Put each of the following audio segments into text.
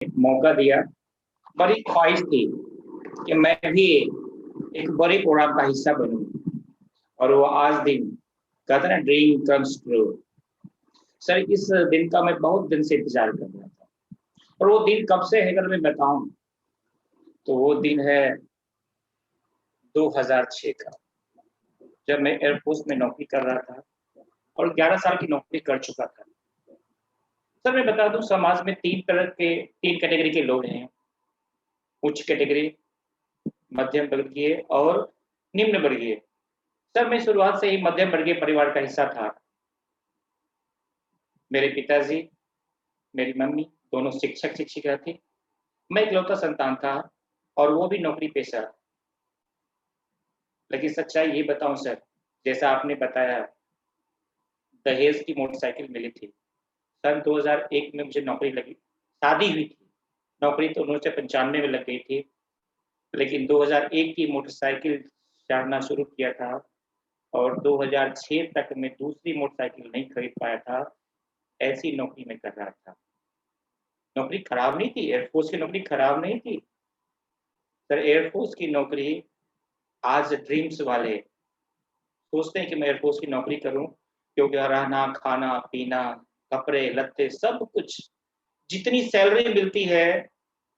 मौका दिया। बड़ी ख्वाहिश थी कि मैं भी एक बड़े प्रोग्राम का हिस्सा बनूं, और वो आज दिन कहते हैं ना, ड्रीम कम्स ट्रू। सर, इस दिन का मैं बहुत दिन से इंतजार कर रहा था। और वो दिन कब से है अगर मैं बताऊं, तो वो दिन है 2006 का, जब मैं एयरफोर्स में नौकरी कर रहा था और 11 साल की नौकरी कर चुका था। सर, मैं बता दूं, समाज में तीन कैटेगरी के लोग हैं। उच्च कैटेगरी, मध्यम वर्गीय और निम्न वर्गीय। सर, मैं शुरुआत से ही मध्यम वर्गीय परिवार का हिस्सा था। मेरे पिताजी, मेरी मम्मी दोनों शिक्षक शिक्षिका थी। मैं इकलौता संतान था, और वो भी नौकरी पेशा। लेकिन सच्चाई ये बताऊं सर, जैसा आपने बताया, दहेज की मोटरसाइकिल मिली थी। सन 2001 में मुझे नौकरी लगी, शादी हुई थी। नौकरी तो 1995 में लग गई थी, लेकिन 2001 की मोटरसाइकिल चढ़ना शुरू किया था, और 2006 तक मैं दूसरी मोटरसाइकिल नहीं खरीद पाया था। ऐसी नौकरी में कर रहा था। नौकरी खराब नहीं थी, एयरफोर्स की नौकरी खराब नहीं थी। सर, एयरफोर्स की नौकरी, आज ड्रीम्स वाले सोचते हैं कि मैं एयरफोर्स की नौकरी करूं, क्योंकि रहना, खाना, पीना, कपड़े लत्ते सब कुछ, जितनी सैलरी मिलती है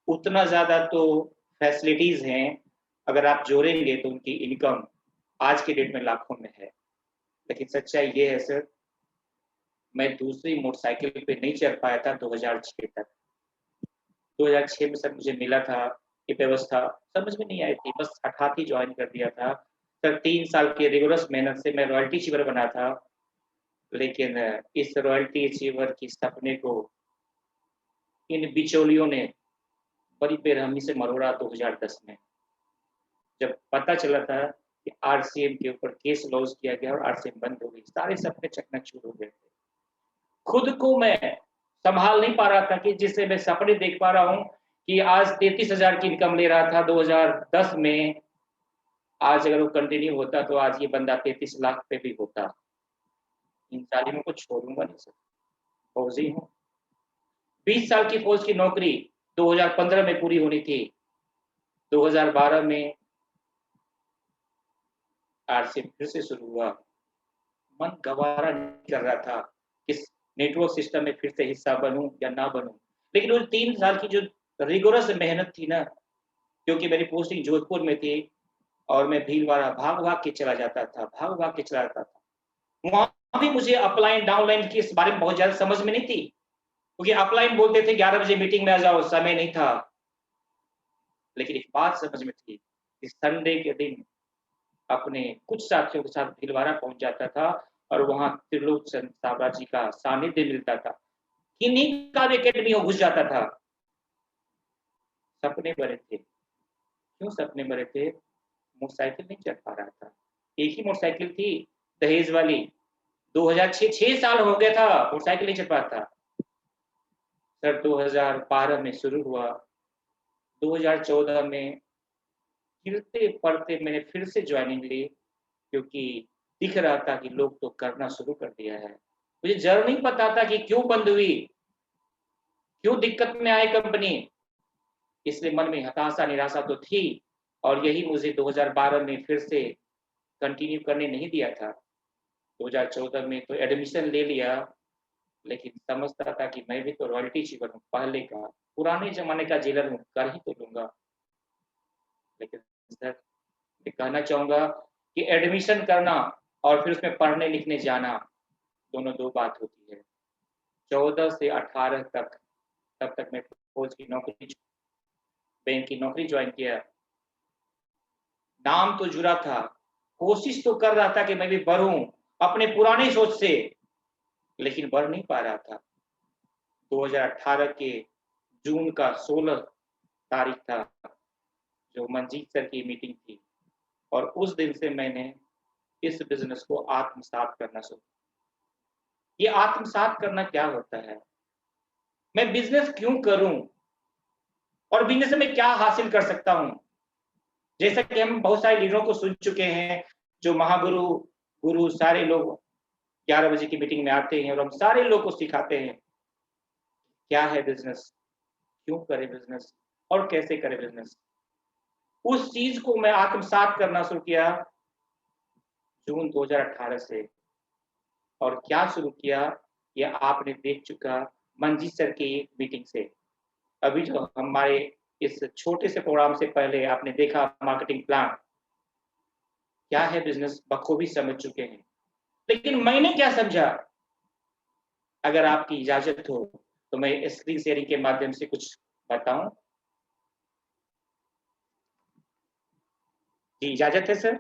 उतना ज़्यादा तो फैसिलिटीज़ हैं। अगर आप जोड़ेंगे तो उनकी इनकम आज के डेट में लाखों में है। लेकिन सच्चाई ये है सर, मैं दूसरी मोटरसाइकिल पे नहीं चढ़ पाया था 2006 तक। 2006 में सर मुझे मिला था, ये व्यवस्था समझ में नहीं आई थी, बस हठात ही ज्वाइन कर दिया था। सर, 3 साल की रिगोरस मेहनत से मैं रॉयल्टी अचीवर बना था। लेकिन इस रॉयल्टी अचीवर की सपने को इन बिचौलियों ने बड़ी बेरहमी से मरोड़ा 2010 में, जब पता चला था कि आरसीएम के ऊपर केस लॉन्च किया गया और आरसीएम बंद हो गई। सारे सपने चकनाचूर हो गए थे। खुद को मैं संभाल नहीं पा रहा था कि जिससे मैं सपने देख पा रहा हूँ कि आज 33,000 की इनकम ले रहा था 2010 में। आज अगर वो कंटिन्यू होता तो आज ये बंदा 33 लाख पे भी होता। इन जालिमों को छोड़ूंगा नहीं सर, फौजी हूँ। 20 साल की फौज की नौकरी 2015 में पूरी होनी थी। 2012 में आरसीएम फिर से शुरू हुआ। मन गवारा नहीं कर रहा था कि नेटवर्क सिस्टम में फिर से हिस्सा बनूं या ना बनूं। लेकिन वो 3 साल की जो रिगोरस मेहनत थी ना, क्योंकि मेरी पोस्टिंग जोधपुर में थी और मैं भीलवाड़ा भाग भाग के चला जाता था, भाग भाग के चला जाता था। वहां भी मुझे अपलाइन डाउनलाइन की इस बारे में बहुत ज्यादा समझ में नहीं थी, क्योंकि अपलाइन बोलते थे 11 बजे मीटिंग में आ जाओ, समय नहीं था। लेकिन एक बात समझ में थी कि संडे के दिन अपने कुछ साथियों के साथ भीलवाड़ा पहुंच जाता था, और वहां त्रिलोचन साबरा जी का सानिध्य मिलता था। किन्हीं का एकेडमी में घुस जाता था। सपने बड़े थे। क्यों सपने बड़े थे? मोटरसाइकिल नहीं चढ़ पा रहा था। एक ही मोटरसाइकिल थी, दहेज वाली। 2006, 6 साल हो गया था, मोटरसाइकिल नहीं चढ़ पाता था। सर, 2012 में शुरू हुआ। 2014 में गिरते पड़ते मैंने फिर से ज्वाइनिंग ली, क्योंकि दिख रहा था कि लोग तो करना शुरू कर दिया है। मुझे जरूर नहीं पता था कि क्यों बंद हुई, क्यों दिक्कत में आई कंपनी। इसलिए मन में हताशा निराशा तो थी, और यही मुझे 2012 में फिर से कंटिन्यू करने नहीं दिया था। 2014 में तो एडमिशन ले लिया, लेकिन समझता था कि मैं भी तो रॉयल्टी अचीवर हूँ, पहले का पुराने जमाने का जेलर हूँ, कर ही तो लूंगा। लेकिन सर, मैं कहना चाहूंगा कि एडमिशन करना और फिर उसमें पढ़ने लिखने जाना, दोनों दो बात होती है। 14 से 18 तक, तब तक मैं फौज की नौकरी, बैंक की नौकरी ज्वाइन किया। नाम तो जुड़ा था, कोशिश तो कर रहा था कि मैं भी बढ़ूं अपने पुराने सोच से, लेकिन बढ़ नहीं पा रहा था। 2018 के जून का 16 तारीख था, जो मंजीत सर की मीटिंग थी, और उस दिन से मैंने इस बिजनेस को आत्मसात करना शुरू। ये आत्मसात करना क्या होता है? मैं बिजनेस क्यों करूं, और बिजनेस में क्या हासिल कर सकता हूं? जैसा कि हम बहुत सारे लीडरों को सुन चुके हैं, जो महागुरु, गुरु सारे लोग 11 बजे की मीटिंग में आते हैं और हम सारे लोग को सिखाते हैं क्या है बिजनेस, क्यों करे बिजनेस और कैसे करे बिजनेस। उस चीज को मैं आत्मसात करना शुरू किया जून 2018 से। और क्या शुरू किया ये आपने देख चुका मंजीत सर की मीटिंग से। अभी जो हमारे इस छोटे से प्रोग्राम से पहले आपने देखा मार्केटिंग प्लान क्या है, बिजनेस बखूबी समझ चुके हैं। लेकिन मैंने क्या समझा, अगर आपकी इजाजत हो तो मैं स्क्रीन शेयरिंग के माध्यम से कुछ बताऊं। जी इजाजत है सर?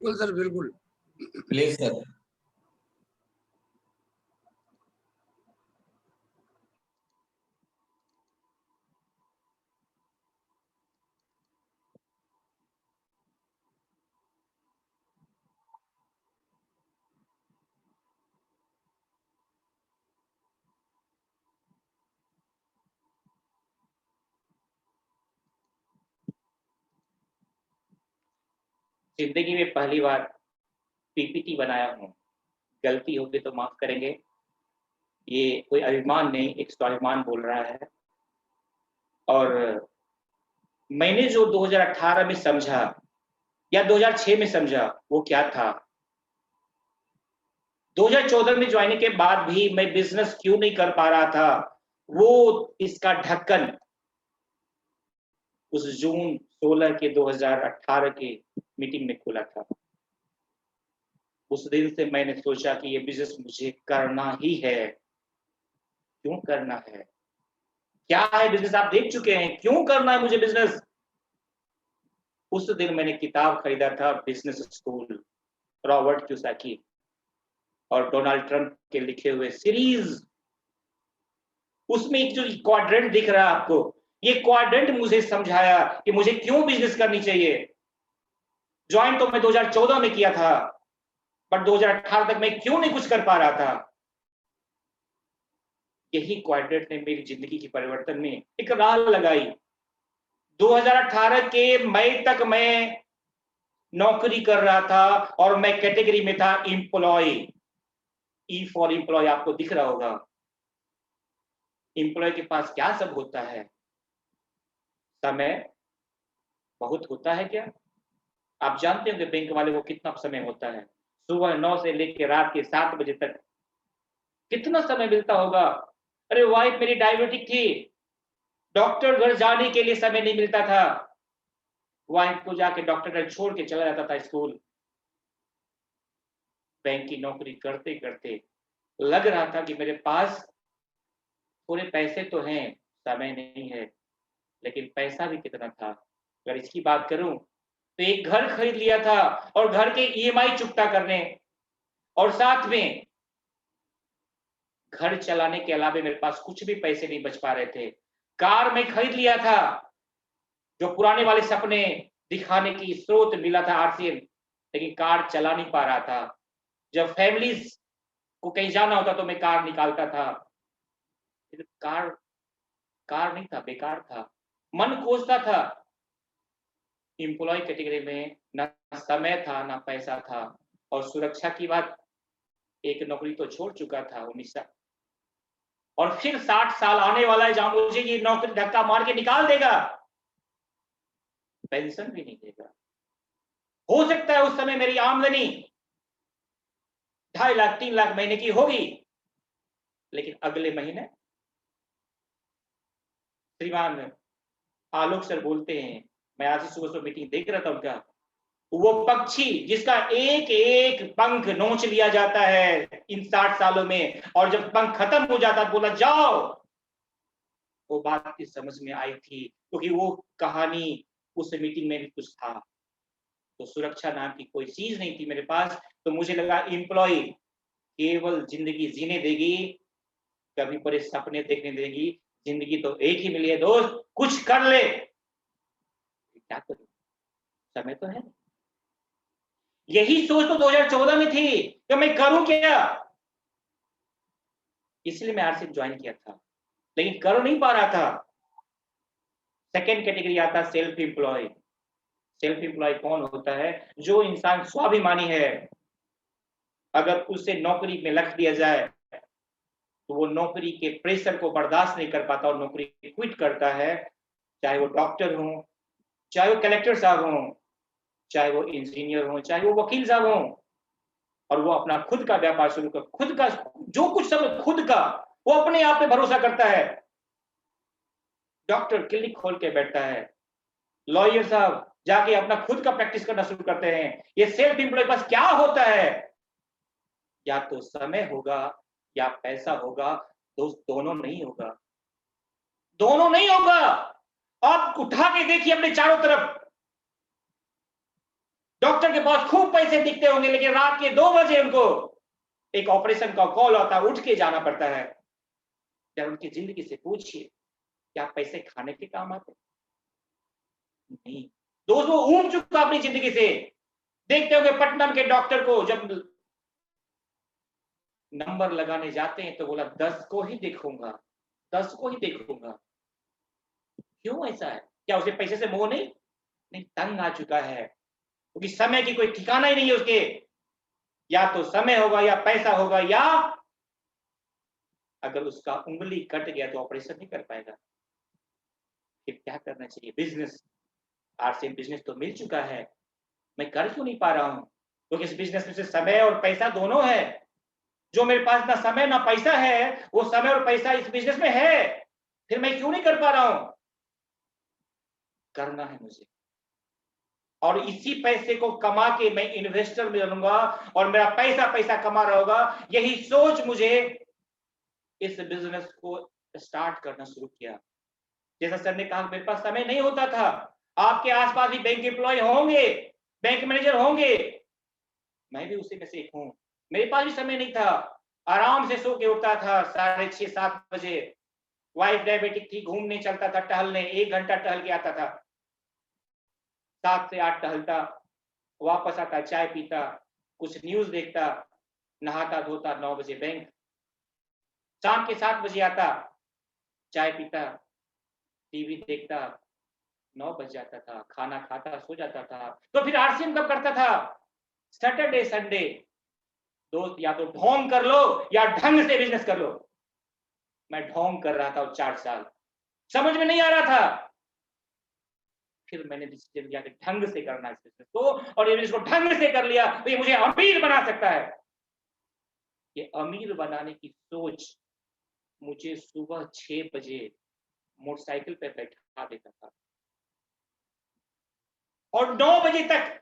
बिल्कुल सर, बिल्कुल। Please sir. जिंदगी में पहली बार पीपीटी बनाया हूँ, गलती होगी तो माफ करेंगे। ये कोई अभिमान नहीं, एक स्वाभिमान बोल रहा है। और मैंने जो 2018 में समझा या 2006 में समझा वो क्या था। 2014 में ज्वाइनिंग के बाद भी मैं बिजनेस क्यों नहीं कर पा रहा था, वो इसका ढक्कन उस जून 16 के 2018 के मीटिंग में खुला था। उस दिन से मैंने सोचा कि ये बिजनेस मुझे करना ही है। क्यों करना है, क्या है बिजनेस आप देख चुके हैं, क्यों करना है मुझे बिजनेस। उस दिन मैंने किताब खरीदा था बिजनेस स्कूल, रॉबर्ट क्यूसाकी और डोनाल्ड ट्रंप के लिखे हुए सीरीज। उसमें एक जो क्वाड्रेंट दिख रहा है आपको, ये क्वाड्रेंट मुझे समझाया कि मुझे क्यों बिजनेस करनी चाहिए। ज्वाइन तो मैं 2014 में किया था, बट 2018 तक मैं क्यों नहीं कुछ कर पा रहा था। यही क्वाड्रेंट ने मेरी जिंदगी की परिवर्तन में एक राह लगाई। 2018 के मई तक मैं नौकरी कर रहा था और मैं कैटेगरी में था एम्प्लॉय। ई फॉर एम्प्लॉय आपको दिख रहा होगा। एम्प्लॉय के पास क्या सब होता है, समय बहुत होता है क्या? आप जानते हो कि बैंक वाले को कितना समय होता है, सुबह 9 से लेकर रात के 7 बजे तक कितना समय मिलता होगा। अरे वाइफ मेरी डायबिटिक थी, डॉक्टर घर जाने के लिए समय नहीं मिलता था, वाइफ को जाके डॉक्टर घर छोड़ के चला जाता था स्कूल। बैंक की नौकरी करते करते लग रहा था कि मेरे पास थोड़े पैसे तो हैं, समय नहीं है। लेकिन पैसा भी कितना था, अगर इसकी बात करूं तो एक घर खरीद लिया था और घर के ईएमआई चुकता करने, और साथ में घर चलाने के अलावा मेरे पास कुछ भी पैसे नहीं बच पा रहे थे। कार में खरीद लिया था, जो पुराने वाले सपने दिखाने की स्रोत मिला था आरसीएम, लेकिन कार चला नहीं पा रहा था। जब फैमिलीज को कहीं जाना होता तो मैं कार निकालता था, कार कार नहीं था, बेकार था। मन कोसता था। एम्प्लॉय कैटेगरी में ना समय था ना पैसा था, और सुरक्षा की बात, एक नौकरी तो छोड़ चुका था 19 साल, और फिर 60 साल आने वाला है जहां मुझे ये नौकरी धक्का मार के निकाल देगा, पेंशन भी नहीं देगा। हो सकता है उस समय मेरी आमदनी 2.5 लाख 3 लाख महीने की होगी, लेकिन अगले महीने श्रीमान आलोक सर बोलते हैं, मैं आज ही सुबह सुबह मीटिंग देख रहा था उनका, वो पक्षी जिसका एक एक पंख नोच लिया जाता है इन 60 सालों में, और जब पंख खत्म हो जाता बोला जाओ। वो बात की समझ में आई थी क्योंकि वो कहानी उस मीटिंग में भी कुछ था। तो सुरक्षा नाम की कोई चीज नहीं थी मेरे पास, तो मुझे लगा एम्प्लॉय केवल जिंदगी जीने देगी, कभी बड़े सपने देखने देगी। जिंदगी तो एक ही मिली है दोस्त, कुछ कर ले। क्या करूं, समय तो है। यही सोच तो 2014 में थी कि मैं करूं क्या, इसलिए मैं आरसीएम ज्वाइन किया था, लेकिन कर नहीं पा रहा था। सेकेंड कैटेगरी आता सेल्फ एम्प्लॉय। सेल्फ एम्प्लॉय कौन होता है? जो इंसान स्वाभिमानी है, अगर उसे नौकरी में रख दिया जाए तो वो नौकरी के प्रेशर को बर्दाश्त नहीं कर पाता और नौकरी क्विट करता है, चाहे वो डॉक्टर हो, चाहे वो कलेक्टर साहब हो, चाहे वो इंजीनियर हो, चाहे वो वकील साहब हो, और वो अपना खुद का व्यापार शुरू कर, खुद का जो कुछ सब खुद का, वो अपने आप पे भरोसा करता है। डॉक्टर क्लिनिक खोल के बैठता है, लॉयर साहब जाके अपना खुद का प्रैक्टिस करना शुरू करते हैं। ये सेल्फ एम्प्लॉय के पास क्या होता है? या तो समय होगा या पैसा होगा, दोस्त दोनों नहीं होगा, दोनों नहीं होगा। आप उठा के देखिए अपने चारों तरफ, डॉक्टर के पास खूब पैसे दिखते होंगे, लेकिन रात के 2 बजे उनको एक ऑपरेशन का कॉल आता है, उठ के जाना पड़ता है। क्या उनकी जिंदगी से पूछिए, क्या पैसे खाने के काम आते? नहीं दोस्त, वो ऊब चुका अपनी जिंदगी से। देखते होंगे पटना के डॉक्टर को जब नंबर लगाने जाते हैं तो बोला 10 को ही देखूंगा, 10 को ही देखूंगा। क्यों ऐसा है? क्या उसे पैसे से मोह नहीं? नहीं, तंग आ चुका है, क्योंकि समय की कोई ठिकाना ही नहीं है उसके। या तो समय होगा या पैसा होगा, या अगर उसका उंगली कट गया तो ऑपरेशन नहीं कर पाएगा। फिर क्या करना चाहिए? बिजनेस, आरसीएम बिजनेस तो मिल चुका है, मैं कर क्यों नहीं पा रहा हूं? क्योंकि इस बिजनेस में से समय और पैसा दोनों है। जो मेरे पास ना समय ना पैसा है, वो समय और पैसा इस बिजनेस में है, फिर मैं क्यों नहीं कर पा रहा हूं? करना है मुझे, और इसी पैसे को कमा के मैं इन्वेस्टर में बनूंगा और मेरा पैसा पैसा कमा रहा होगा। यही सोच मुझे इस बिजनेस को स्टार्ट करना शुरू किया। जैसा सर ने कहा, मेरे पास समय नहीं होता था। आपके आसपास भी बैंक एम्प्लॉय होंगे, बैंक मैनेजर होंगे, मैं भी उसी में से एक हूं। मेरे पास भी समय नहीं था, आराम से सो के उठता था 6:30-7 बजे। वाइफ डायबिटिक थी, घूमने चलता था, टहलने 1 घंटा टहल के आता था, 7 से 8 टहलता, वापस आता, चाय पीता, कुछ न्यूज देखता, नहाता धोता, 9 बजे बैंक, शाम के 7 बजे आता, चाय पीता, टीवी देखता, 9 बज जाता था, खाना खाता, सो जाता था। तो फिर आरसीएम कब करता था? Saturday Sunday. दोस्त, या तो ढोंग कर लो या ढंग से बिजनेस कर लो। मैं ढोंग कर रहा था 4 साल, समझ में नहीं आ रहा था। फिर मैंने डिसीजन लिया कि ढंग से करना है इस बिजनेस को, और ये इसको ढंग से कर लिया तो ये मुझे अमीर बना सकता है। ये अमीर बनाने की सोच मुझे सुबह 6 बजे मोटरसाइकिल पे बैठा देता था, और 9 बजे तक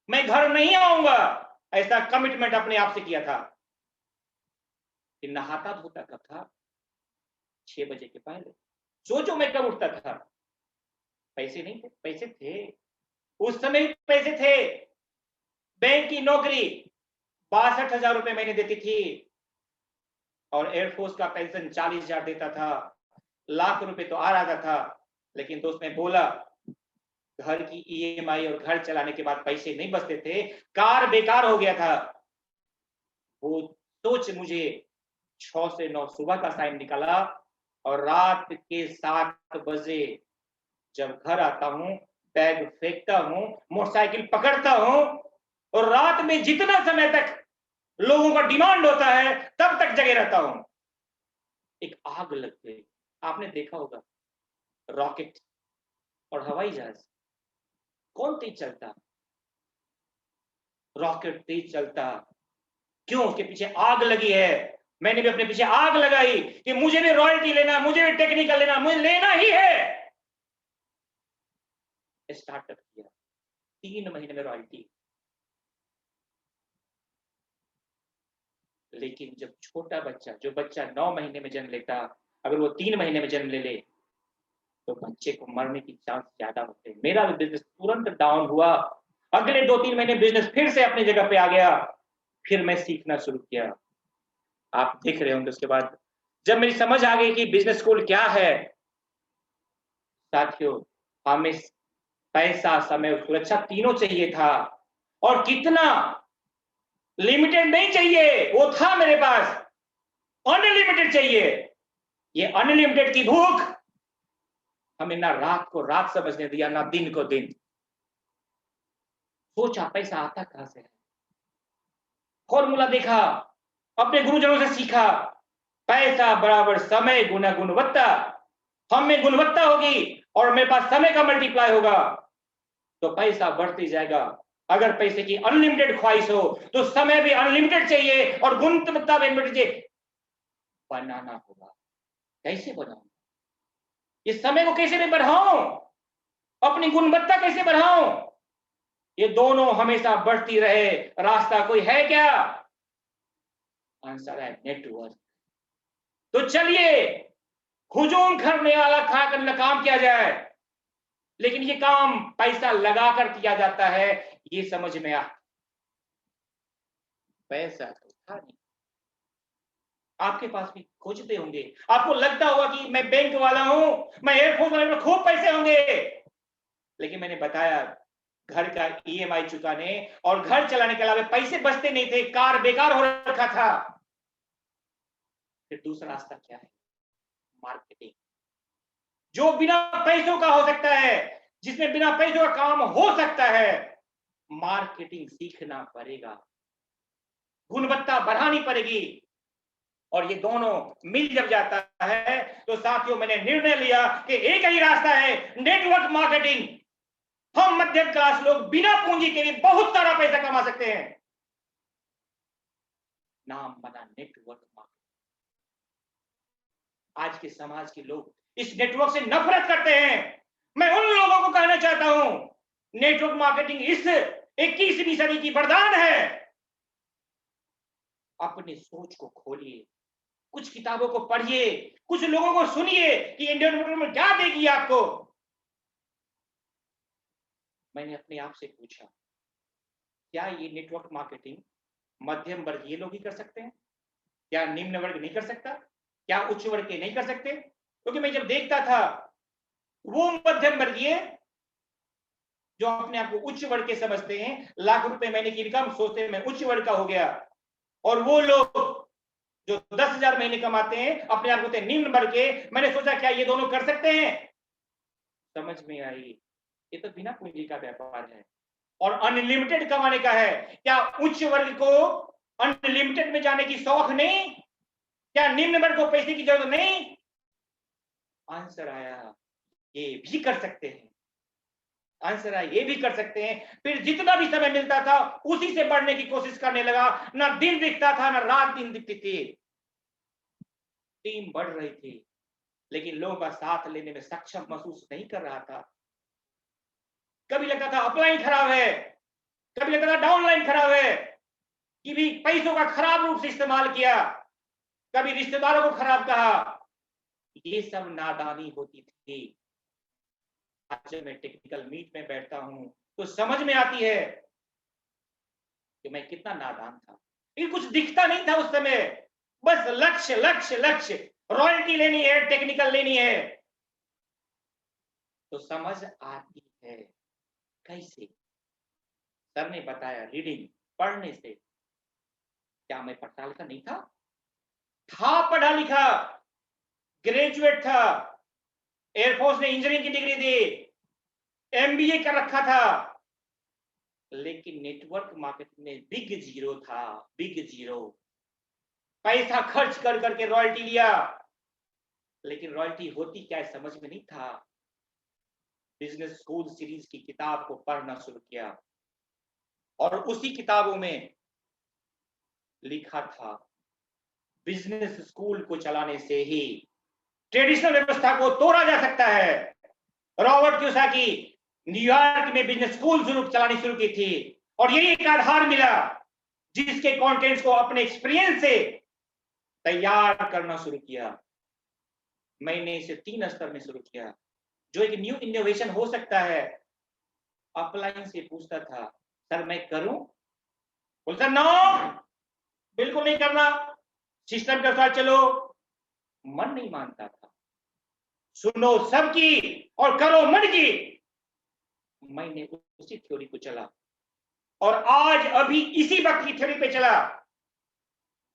मैं घर नहीं आऊंगा, ऐसा कमिटमेंट अपने आप से किया था। कि नहाता धोता कब था? 6 बजे के पहले। सोचो मैं कब उठता था? पैसे नहीं थे, पैसे थे, उस समय पैसे थे। बैंक की नौकरी 62,000 रुपए महीने देती थी, और एयरफोर्स का पेंशन 40,000 देता था। लाख रुपए तो आ रहा था, लेकिन दोस्त ने बोला घर की ईएमआई और घर चलाने के बाद पैसे नहीं बचते थे, कार बेकार हो गया था। वो सोच मुझे 6 से 9 सुबह का टाइम निकाला, और रात के 7 बजे जब घर आता हूं, बैग फेंकता हूं, मोटरसाइकिल पकड़ता हूं, और रात में जितना समय तक लोगों का डिमांड होता है तब तक जगे रहता हूं। एक आग लग गई। आपने देखा होगा रॉकेट और हवाई जहाज, कौन तेज चलता? रॉकेट तेज चलता। क्यों? उसके पीछे आग लगी है। मैंने भी अपने पीछे आग लगाई कि मुझे भी रॉयल्टी लेना, मुझे भी टेक्निकल लेना, मुझे लेना ही है। स्टार्टअप किया, 3 महीने में रॉयल्टी। लेकिन जब छोटा बच्चा, जो बच्चा 9 महीने में जन्म लेता, अगर वो 3 महीने में जन्म ले ले तो बच्चे को मरने की चांस ज्यादा होते हैं। मेरा बिजनेस तुरंत डाउन हुआ। अगले 2-3 महीने बिजनेस फिर से अपनी जगह पे आ गया। फिर मैं सीखना शुरू किया। आप देख रहे होंगे उसके बाद जब मेरी समझ आ गई कि बिजनेस स्कूल क्या है, साथियों, हमें पैसा, समय और सुरक्षा तीनों चाहिए था। और कितना? लिमिटेड नहीं चाहिए, वो था मेरे पास, अनलिमिटेड चाहिए। ये अनलिमिटेड की भूख हमें ना रात को रात समझने दिया, ना दिन को दिन। सोचा पैसा आता कहां से है, फॉर्मूला देखा, अपने गुरुजनों से सीखा, पैसा बराबर समय गुना गुणवत्ता। हम में गुणवत्ता होगी और मेरे पास समय का मल्टीप्लाई होगा तो पैसा बढ़ते जाएगा। अगर पैसे की अनलिमिटेड ख्वाहिश हो तो समय भी अनलिमिटेड चाहिए और गुणवत्ता भी अनलिमिटेड चाहिए। बनाना होगा। कैसे बनाऊं? इस समय को कैसे मैं बढ़ाऊं? अपनी गुणवत्ता कैसे बढ़ाऊं? ये दोनों हमेशा बढ़ती रहे, रास्ता कोई है क्या? आंसर है नेटवर्क। तो चलिए हुजूम करने वाला खाकर काम किया जाए, लेकिन ये काम पैसा लगाकर किया जाता है, ये समझ में आ। पैसा तो था नहीं। आपके पास भी खोजते होंगे, आपको लगता होगा कि मैं बैंक वाला हूं, मैं एयरफोर्स वाले में खूब पैसे होंगे, लेकिन मैंने बताया घर का ईएमआई चुकाने और घर चलाने के अलावा पैसे बचते नहीं थे, कार बेकार हो रखा था। फिर दूसरा रास्ता क्या है? मार्केटिंग। जो बिना पैसों का हो सकता है, जिसमें बिना पैसों का काम हो सकता है, मार्केटिंग सीखना पड़ेगा, गुणवत्ता बढ़ानी पड़ेगी। और ये दोनों मिल जब जाता है तो साथियों मैंने निर्णय लिया कि एक ही रास्ता है, नेटवर्क मार्केटिंग। हम मध्यम क्लास लोग बिना पूंजी के भी बहुत सारा पैसा कमा सकते हैं। नाम बना नेटवर्क मार्केटिंग। आज के समाज के लोग इस नेटवर्क से नफरत करते हैं। मैं उन लोगों को कहना चाहता हूं, नेटवर्क मार्केटिंग इस 21वीं सदी की वरदान है। अपनी सोच को खोलिए, कुछ किताबों को पढ़िए, कुछ लोगों को सुनिए कि इंडियन मार्केट में क्या देगी आपको। मैंने अपने आप से पूछा, क्या ये नेटवर्क मार्केटिंग मध्यम वर्गीय लोग ही कर सकते हैं? क्या निम्न वर्ग नहीं कर सकता? क्या उच्च वर्ग के नहीं कर सकते? क्योंकि मैं जब देखता था वो मध्यम वर्गीय जो अपने आप को उच्च वर्ग के समझते हैं, लाख रुपए महीने की इनकम सोचते हैं मैं उच्च वर्ग का हो गया, और वो लोग जो 10,000 महीने कमाते हैं अपने आप को निम्न वर्ग के। मैंने सोचा क्या ये दोनों कर सकते हैं? समझ में आई ये तो बिना पूंजी का व्यापार है और अनलिमिटेड कमाने का है। क्या उच्च वर्ग को अनलिमिटेड में जाने की शौक नहीं? क्या निम्न वर्ग को पैसे की जरूरत नहीं? आंसर आया ये भी कर सकते हैं। आंसर आया ये भी कर सकते हैं। फिर जितना भी समय मिलता था उसी से बढ़ने की कोशिश करने लगा। ना दिन दिखता था ना रात दिन दिखती थी। टीम बढ़ रही थी लेकिन लोगों का साथ लेने में सक्षम महसूस नहीं कर रहा था। कभी लगता था अपलाइन खराब है, कभी लगता था डाउनलाइन खराब है, कि भी पैसों का खराब रूप से इस्तेमाल किया, कभी रिश्तेदारों को खराब कहा। ये सब नादानी होती थी। आज जब मैं टेक्निकल मीट में बैठता हूं तो समझ में आती है कि मैं कितना नादान था। लेकिन कुछ दिखता नहीं था उस समय, बस लक्ष्य लक्ष्य लक्ष्य, रॉयल्टी लेनी है, टेक्निकल लेनी है। तो समझ आती है कैसे? सर ने बताया रीडिंग, पढ़ने से। क्या मैं पढ़ा लिखा नहीं था? था पढ़ा लिखा, ग्रेजुएट था, एयरफोर्स ने इंजीनियरिंग की डिग्री दी, एमबीए कर रखा था, लेकिन नेटवर्क मार्केटिंग में बिग जीरो था, बिग जीरो। पैसा खर्च कर करके रॉयल्टी लिया, लेकिन रॉयल्टी होती क्या है समझ में नहीं था। बिजनेस स्कूल सीरीज की किताब को पढ़ना शुरू किया और उसी किताबों में लिखा था बिजनेस स्कूल को चलाने से ही ट्रेडिशनल व्यवस्था को तोड़ा जा सकता है। रॉबर्ट कियोसाकी न्यूयॉर्क में बिजनेस स्कूल चलानी शुरू की थी और यही एक आधार मिला जिसके कंटेंट्स को अपने एक्सपीरियंस से तैयार करना शुरू किया। मैंने इसे 3 स्तर में शुरू किया। जो एक न्यू इनोवेशन हो सकता है, अपलाइन से पूछता था सर मैं करूं? बोलता नो, बिल्कुल नहीं करना, सिस्टम के साथ चलो। मन नहीं मानता था। सुनो सबकी और करो मन की। मैंने उसी थ्योरी को चला और आज अभी इसी वक्त की थ्योरी पे चला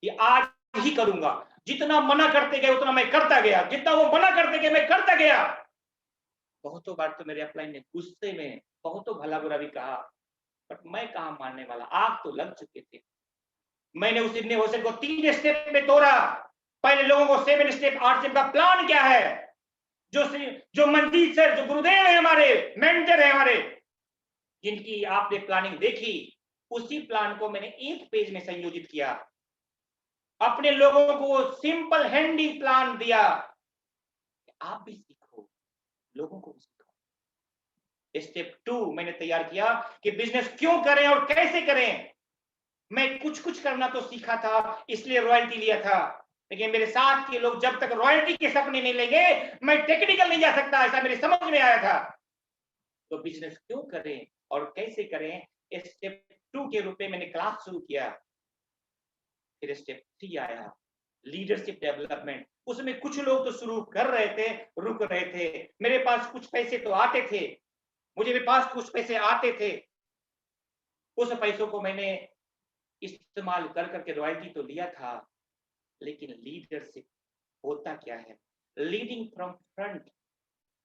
कि आज ही करूंगा। जितना मना करते गए उतना मैं करता गया, जितना वो मना करते गए मैं करता गया। बहुतों बार तो मेरे अपलाइन ने गुस्से में बहुतों भला बुरा भी कहा, बट मैं कहां मानने वाला, आग तो लग चुके थे। मैंने उस इब्ने होसेन को 3 स्टेप में तोड़ा। पहले लोगों को 7 स्टेप 8 स्टेप का प्लान क्या है, जो मंजीत सर, जो गुरुदेव है हमारे, मेंटर है हमारे, जिनकी आपने प्लानिंग देखी, उसी प्लान को मैंने एक पेज में संयोजित किया, अपने लोगों को सिंपल हैंडी प्लान दिया। आप भी सीखो, लोगों को भी सिखाओ। स्टेप 2 मैंने तैयार किया कि बिजनेस क्यों करें और कैसे करें। मैं कुछ कुछ करना तो सीखा था, इसलिए रॉयल्टी लिया था, लेकिन मेरे साथ के लोग जब तक रॉयल्टी के सपने नहीं लेंगे, मैं टेक्निकल नहीं जा सकता, ऐसा मेरे समझ में आया था। तो बिजनेस क्यों करें और कैसे करें, स्टेप 2 के रूप में मैंने क्लास शुरू किया। फिर स्टेप 3 आया, लीडरशिप डेवलपमेंट। उसमें कुछ लोग तो शुरू कर रहे थे, रुक रहे थे, मेरे पास कुछ पैसे तो आते थे, मेरे पास कुछ पैसे आते थे, उस पैसों को मैंने इस्तेमाल कर करके रॉयल्टी तो लिया था, लेकिन लीडरशिप होता क्या है, लीडिंग फ्रॉम फ्रंट।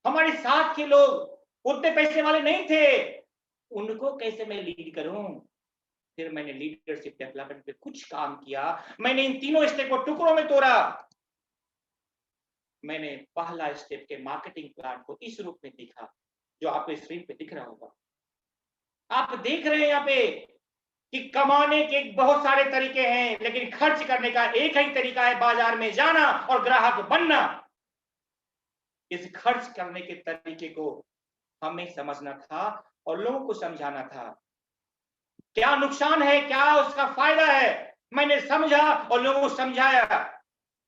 हमारे साथ के लोग उतने पैसे वाले नहीं थे, उनको कैसे मैं लीड करूं। फिर मैंने लीडरशिप डेवलपमेंट पे कुछ काम किया, मैंने इन तीनों स्टेप को टुकड़ों में तोड़ा। मैंने पहला स्टेप के मार्केटिंग प्लान को इस रूप में दिखा, जो आपको स्क्रीन पे दिख रहा होगा। आप देख रहे हैं यहाँ पे कि कमाने के बहुत सारे तरीके हैं, लेकिन खर्च करने का एक ही तरीका है, बाजार में जाना और ग्राहक बनना। इस खर्च करने के तरीके को हमें समझना था और लोगों को समझाना था, क्या नुकसान है, क्या उसका फायदा है। मैंने समझा और लोगों को समझाया।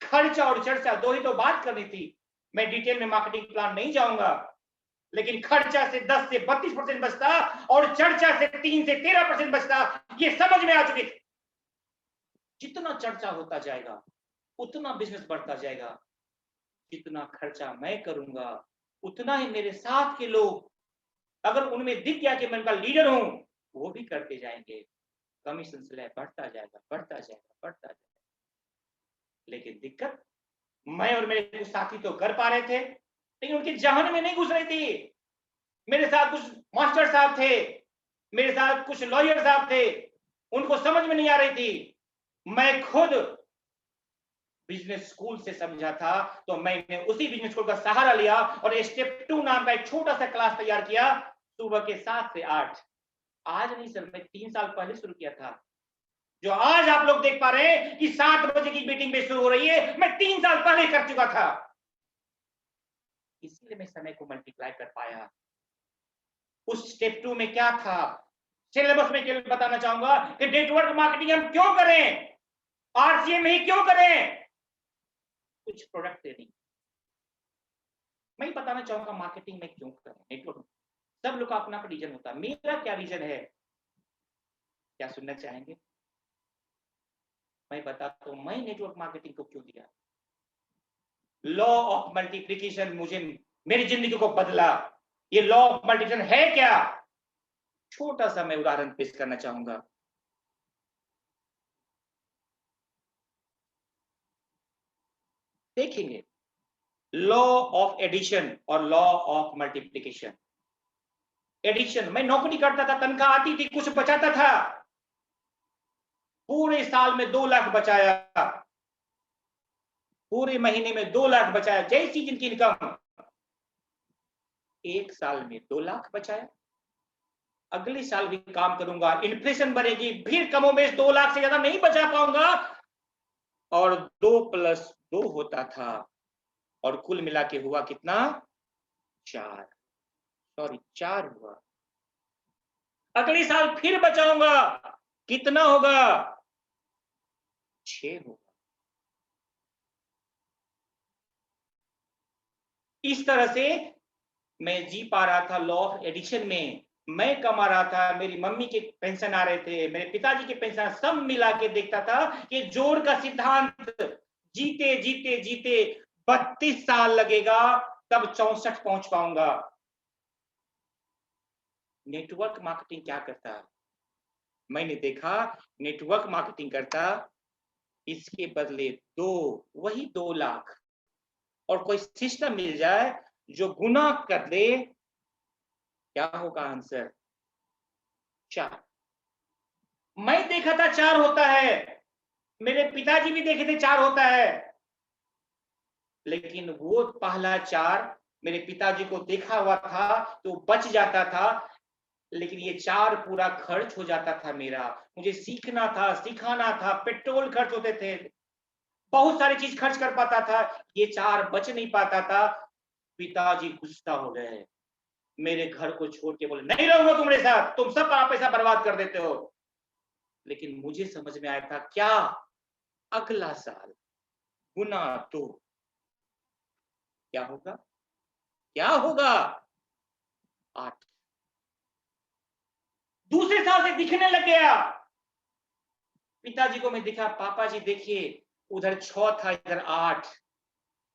खर्चा और चर्चा दो ही तो बात करनी थी, मैं डिटेल में मार्केटिंग प्लान नहीं जाऊंगा, लेकिन खर्चा से 10 से 32% बचता और चर्चा से 3 से 13% बचता, ये समझ में आ चुकी थी। जितना चर्चा होता जाएगा उतना बिजनेस बढ़ता जाएगा, जितना खर्चा मैं करूंगा उतना ही मेरे साथ के लोग, अगर उनमें दिख गया कि मैं उनका लीडर हूं, वो भी करते जाएंगे, कमीशन स्लैब बढ़ता जाएगा, बढ़ता जाएगा, बढ़ता जाएगा। लेकिन दिक्कत, मैं और मेरे कुछ साथी तो कर पा रहे थे, लेकिन उनके जहन में नहीं घुस रही थी। मेरे साथ कुछ मास्टर साहब थे, मेरे साथ कुछ लॉयर साहब थे, उनको समझ में नहीं आ रही थी। मैं खुद बिजनेस स्कूल से समझा था, तो मैंने उसी बिजनेस स्कूल का सहारा लिया और स्टेप 2 नाम का एक छोटा सा क्लास तैयार किया, सुबह के 7 से 8। आज नहीं सर, मैं 3 साल पहले शुरू किया था। जो आज आप लोग देख पा रहे हैं कि 7 बजे की मीटिंग में शुरू हो रही है, मैं 3 साल पहले कर चुका था। इसलिए मैं समय को मल्टीप्लाई कर पाया। उस स्टेप 2 में क्या था, सिलेबस में केवल बताना चाहूंगा कि नेटवर्क मार्केटिंग हम क्यों करें, आरसीएम ही क्यों करें, कुछ प्रोडक्ट ट्रेनिंग मैं बताना चाहूंगा, मार्केटिंग में क्यों करें, नेटवर्क। सब लोग का अपना रीजन होता है, मेरा क्या रीजन है, क्या सुनना चाहेंगे? मैं बताता हूं मैं नेटवर्क मार्केटिंग को क्यों दिया। लॉ ऑफ मल्टीप्लिकेशन मुझे मेरी जिंदगी को बदला। ये लॉ ऑफ मल्टीप्लिकेशन है क्या, छोटा सा मैं उदाहरण पेश करना चाहूंगा। देखेंगे लॉ ऑफ एडिशन और लॉ ऑफ मल्टीप्लिकेशन। एडिशन, मैं नौकरी करता था, तनख्वाह आती थी, कुछ बचाता था, पूरे साल में 2 लाख बचाया, पूरे महीने में 2 लाख बचाया, जैसी जिनकी इनकम, एक साल में 2 लाख बचाया। अगले साल भी काम करूंगा, इन्फ्लेशन बढ़ेगी, फिर कमोबेश 2 लाख से ज्यादा नहीं बचा पाऊंगा, और 2 + 2 होता था, और कुल मिला के हुआ कितना, 4 हुआ। अगले साल फिर बचाऊंगा, कितना होगा, 6 होगा। इस तरह से मैं जी पा रहा था लॉ ऑफ एडिशन में। मैं कमा रहा था, मेरी मम्मी के पेंशन आ रहे थे, मेरे पिताजी के पेंशन, सब मिला के देखता था कि जोड़ का सिद्धांत, जीते जीते जीते 32 साल लगेगा, तब 64 पहुंच पाऊंगा। नेटवर्क मार्केटिंग क्या करता, मैंने देखा नेटवर्क मार्केटिंग करता, इसके बदले वही 2 लाख, और कोई सिस्टम मिल जाए जो गुना कर दे, क्या होगा आंसर, 4। मैं देखा था 4 होता है, मेरे पिताजी भी देखे थे 4 होता है, लेकिन वो पहला 4 मेरे पिताजी को देखा हुआ था तो बच जाता था, लेकिन ये 4 पूरा खर्च हो जाता था मेरा। मुझे सीखना था, सिखाना था, पेट्रोल खर्च होते थे, बहुत सारी चीज़ खर्च कर पाता था, ये 4 बच नहीं पाता था। पिताजी गुस्सा हो गए, मेरे घर को छोड़ के बोले, "नहीं रहूँगा तुम्हारे साथ, तुम सब पैसा बर्बाद कर देते हो।" लेकिन मुझे समझ में आया था क्या? अगला साल गुना 2 क्या होगा? क्या होगा? 8। दूसरे साल से दिखने लग गया। पिताजी को मैं दिखा, "पापा जी देखिए, उधर 6 था, इधर 8।"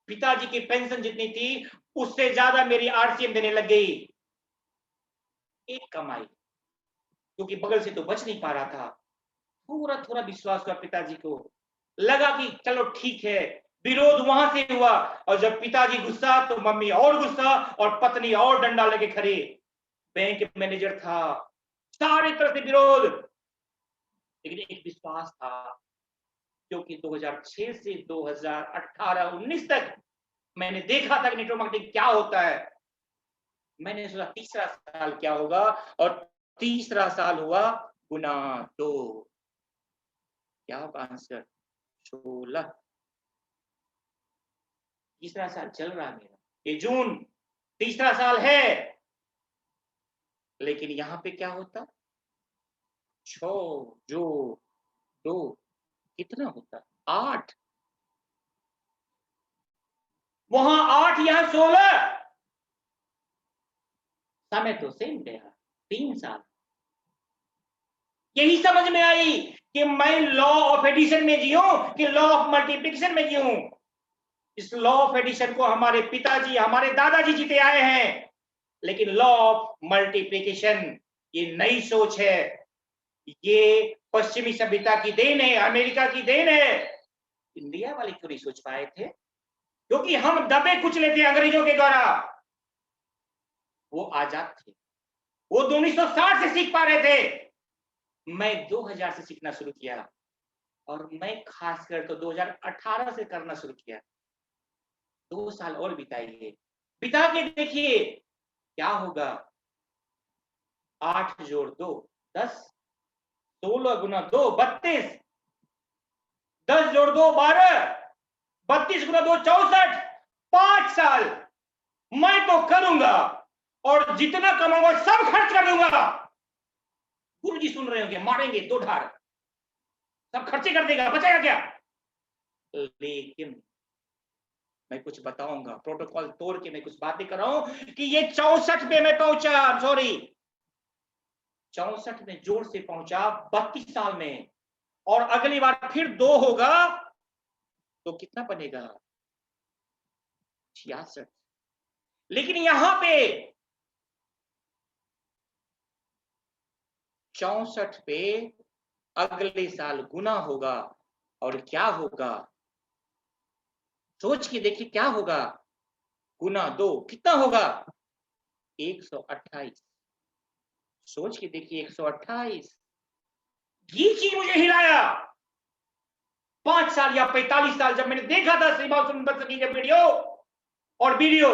पिताजी की पेंशन जितनी थी, उससे ज़्यादा मेरी आरसीएम देने लग गई। एक कमाई, क्योंकि बगल से तो बच नहीं पा रहा था। थोड़ा-थोड़ा विश्वास हुआ पिताजी को। लगा कि चलो ठीक है, विरोध वहां से हुआ और जब पिताजी गुस्सा तो मम्मी और गुस्सा और पत्नी और डंडा लेके खड़ी। बैंक मैनेजर था, सारी तरह से विरोध, लेकिन एक विश्वास था, क्योंकि 2006 से 2018-19 तक मैंने देखा था कि नेटवर्क मार्केटिंग क्या होता है। मैंने सोचा तीसरा साल क्या होगा, और तीसरा साल हुआ गुना 2। क्या होगा आंसर? 16। तीसरा साल चल रहा है मेरा, ये जून तीसरा साल है, लेकिन यहाँ पे क्या होता? 6 जो 2 कितना होता? 8। वहां 8, यहाँ 16। समय तो सेम गया, 3 साल। यही समझ में आई कि मैं लॉ ऑफ एडिशन में जीऊं कि लॉ ऑफ मल्टीप्लिकेशन में जीऊं। इस लॉ ऑफ एडिशन को हमारे पिताजी, हमारे दादाजी जीते आए हैं, लेकिन लॉ ऑफ मल्टीप्लिकेशन ये नई सोच है, ये पश्चिमी सभ्यता की देन है, अमेरिका की देन है। इंडिया वाले क्यों नहीं सोच पाए थे? क्योंकि हम दबे कुचले थे अंग्रेजों के द्वारा। वो आजाद थे, वो 1960 से सीख पा रहे थे, मैं 2000 से सीखना शुरू किया, और मैं खासकर तो 2018 से करना शुरू किया। 2 साल और बिताइए, बिता के देखिए क्या होगा। 8 जोड़ 2 10, 16 गुना 2 32, 10 जोड़ 2 12, 32 गुना 2 64। 5 साल मैं तो करूंगा, और जितना कमाऊंगा सब खर्च कर दूंगा। गुरुजी सुन रहे होंगे, मारेंगे 2 ढार, सब खर्चे कर देगा, बचेगा क्या? लेकिन मैं कुछ बताऊंगा, प्रोटोकॉल तोड़ के मैं कुछ बातें कर रहा हूं कि ये 64 पे मैं पहुंचा, सॉरी 64 में जोर से पहुंचा 32 साल में, और अगली बार फिर 2 होगा तो कितना बनेगा? 66। लेकिन यहां पे 64 पे अगले साल गुना होगा, और क्या होगा? सोच के देखिए क्या होगा? गुना 2 कितना होगा? 128। सोच के देखिए 128। ये चीज मुझे हिलाया। 5 साल या 45 साल जब मैंने देखा था श्रीमान सुनबत की वीडियो और वीडियो,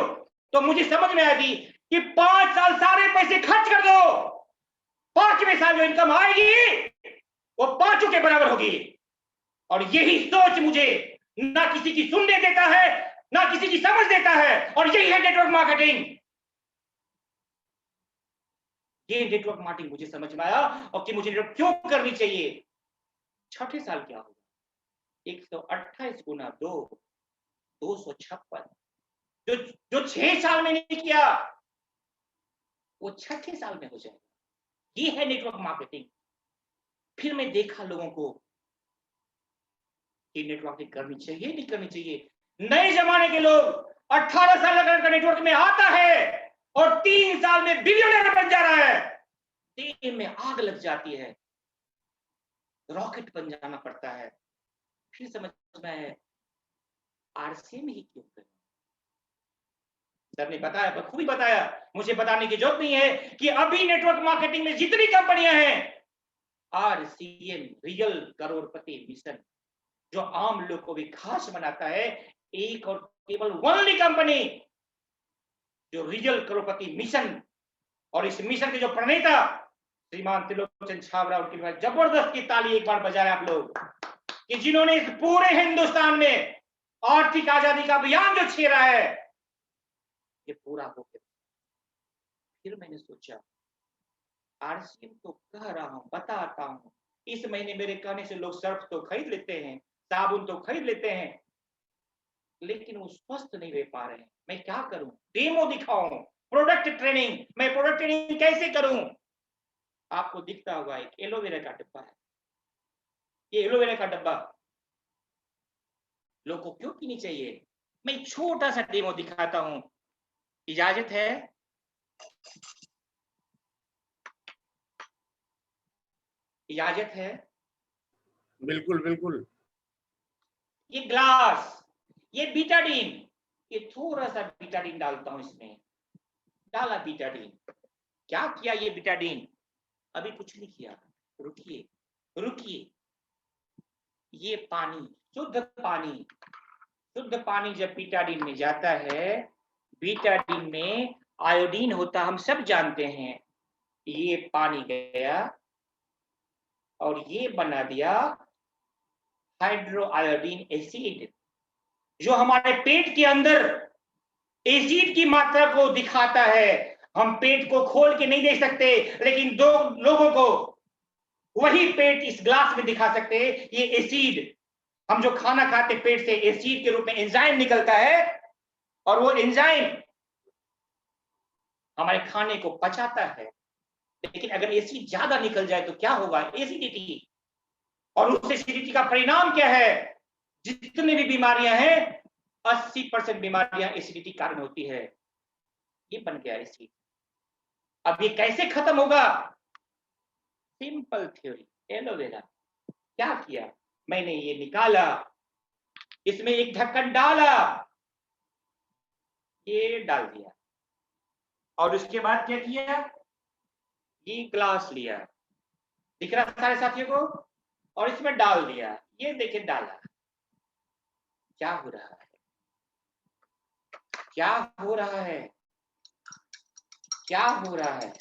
तो मुझे समझ में आई थी कि 5 साल सारे पैसे खर्च कर दो, 5वें साल जो इनकम आएगी वो 5 के बराबर होगी। और यही सोच मुझे ना किसी की सुनने देता है, ना किसी की समझ देता है, और यही है नेटवर्क मार्केटिंग। ये नेटवर्क मार्केटिंग मुझे समझ में आया, और कि मुझे नेटवर्क क्यों करनी चाहिए। छठे साल क्या होगा? 128 गुना 2 256। जो जो 6 साल में नहीं किया वो छठे साल में हो जाएगा। ये है नेटवर्क मार्केटिंग। फिर मैं देखा लोगों को कि नेटवर्किंग करनी चाहिए नहीं करनी चाहिए। नए जमाने के लोग 18 साल का नेटवर्क में आता है और 3 साल में बिलियनर बन जा रहा है। तेल में आग लग जाती है, रॉकेट बन जाना पड़ता है। फिर समझ में आया आरसीएम ही क्यों करें। सर ने बताया, बखूबी बताया, मुझे बताने की जरूरत नहीं है कि अभी नेटवर्क मार्केटिंग में जितनी कंपनियां हैं, आरसीएम रियल करोड़पति मिशन जो आम लोग को भी खास बनाता है, 1 और केवल ओनली कंपनी जो रियल करोड़पति मिशन और इस मिशन के जो प्रणेता श्रीमान त्रिलोचन छाबड़ा, उनके बाद जबरदस्त की ताली एक बार बजाए आप लोग, कि जिन्होंने इस पूरे हिंदुस्तान में आर्थिक आजादी का अभियान जो छेड़ा है ये पूरा हो गया। फिर मैंने सोचा आरसीएम तो कह रहा हूं, बताता हूं, इस महीने मेरे कहने से लोग सर्फ तो खरीद लेते हैं, साबुन तो खरीद लेते हैं, लेकिन वो स्वस्थ नहीं रह पा रहे हैं। मैं क्या करूं? डेमो दिखाऊं, प्रोडक्ट ट्रेनिंग, मैं प्रोडक्ट ट्रेनिंग कैसे करूं? आपको दिखता होगा एक एलोवेरा का डब्बा है, ये एलोवेरा का डब्बा लोगों को क्यों पीनी चाहिए? मैं छोटा सा डेमो दिखाता हूं, इजाजत है? इजाजत है? बिल्कुल बिल्कुल। ये ग्लास, ये बीटाडीन, ये थोड़ा सा बीटाडीन डालता हूं इसमें, डाला बीटाडीन। क्या किया ये बीटाडीन? अभी कुछ नहीं किया, रुकिए रुकिए। ये पानी, शुद्ध पानी जब बीटाडीन में जाता है, बीटाडीन में आयोडीन होता, हम सब जानते हैं। ये पानी गया और ये बना दिया हाइड्रो आयोडीन एसिड, जो हमारे पेट के अंदर एसिड की मात्रा को दिखाता है। हम पेट को खोल के नहीं देख सकते, लेकिन दो लोगों को वही पेट इस ग्लास में दिखा सकते हैं। ये एसिड, हम जो खाना खाते पेट से एसिड के रूप में एंजाइम निकलता है, और वो एंजाइम हमारे खाने को पचाता है। लेकिन अगर एसिड ज्यादा निकल जाए तो क्या होगा? एसिडिटी। और उस एसिडिटी का परिणाम क्या है? जितनी भी बीमारियां हैं, 80% बीमारियां एसिडिटी कारण होती है। ये बन गया एसिड। अब ये कैसे खत्म होगा? Simple theory, aloe vera. क्या किया मैंने? ये निकाला, इसमें एक ढक्कन डाला, ये डाल दिया, और उसके बाद क्या किया? ये ग्लास लिया, दिख रहा सारे साथियों को, और इसमें डाल दिया। ये देखिए डाला। क्या हो रहा है? क्या हो रहा है? क्या हो रहा है?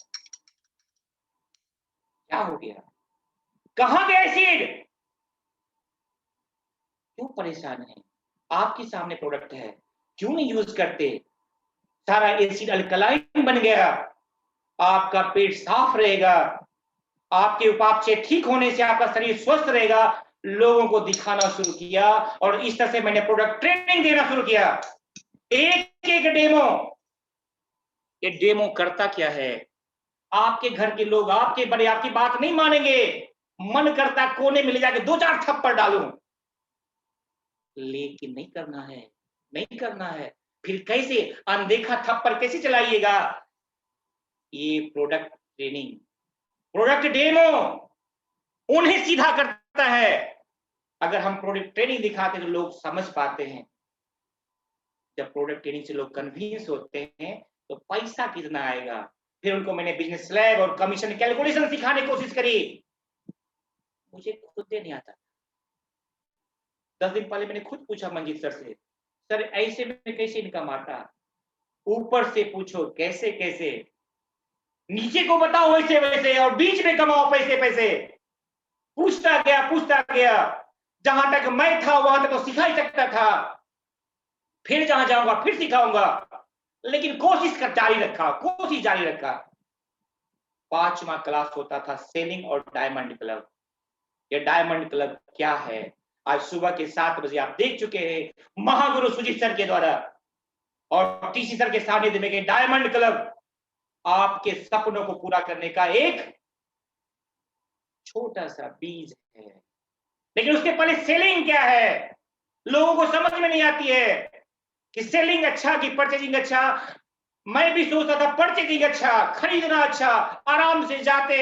क्या हो गया? कहां गया एसिड? क्यों परेशान है? आपके सामने प्रोडक्ट है, क्यों नहीं यूज करते? सारा एसिड अल्कलाइन बन गया, आपका पेट साफ रहेगा, आपके उपापचय ठीक होने से आपका शरीर स्वस्थ रहेगा। लोगों को दिखाना शुरू किया, और इस तरह से मैंने प्रोडक्ट ट्रेनिंग देना शुरू किया। एक एक डेमो। ये डेमो करता क्या है? आपके घर के लोग, आपके बड़े आपकी बात नहीं मानेंगे, मन करता कोने में ले जाके 2-4 थप्पड़ डालूं, लेकिन नहीं करना है, नहीं करना है। फिर कैसे? अनदेखा थप्पड़ कैसे चलाइएगा? ये प्रोडक्ट ट्रेनिंग, प्रोडक्ट डेमो उन्हें सीधा करता है। अगर हम प्रोडक्ट ट्रेनिंग दिखाते तो लोग समझ पाते हैं। जब प्रोडक्ट ट्रेनिंग से लोग कन्विंस होते हैं तो पैसा कितना आएगा? फिर उनको मैंने बिजनेस स्लैब और कमीशन कैलकुलेशन सिखाने की कोशिश करी। मुझे खुद नहीं आता। 10 दिन पहले मैंने खुद पूछा मंजीत सर से, सर ऐसे में कैसे इनकम आता? ऊपर से पूछो कैसे कैसे, नीचे को बताओ वैसे वैसे, और बीच में कमाओ पैसे पैसे। पूछता गया, जहां तक मैं था वहां तक तो सिखा ही सकता था, फिर जहां जाऊंगा फिर सिखाऊंगा, लेकिन कोशिश जारी रखा। 5वां क्लास होता था सेलिंग और डायमंड क्लब। ये डायमंड क्लब क्या है? आज सुबह के 7 बजे आप देख चुके हैं महागुरु सुजीत सर के द्वारा, और टीसी सर के सानिध्य में डायमंड क्लब आपके सपनों को पूरा करने का एक छोटा सा बीज है। लेकिन उसके पहले सेलिंग क्या है, लोगों को समझ में नहीं आती है कि सेलिंग अच्छा कि परचेजिंग अच्छा। मैं भी सोचता था परचेजिंग अच्छा, खरीदना अच्छा, आराम से जाते,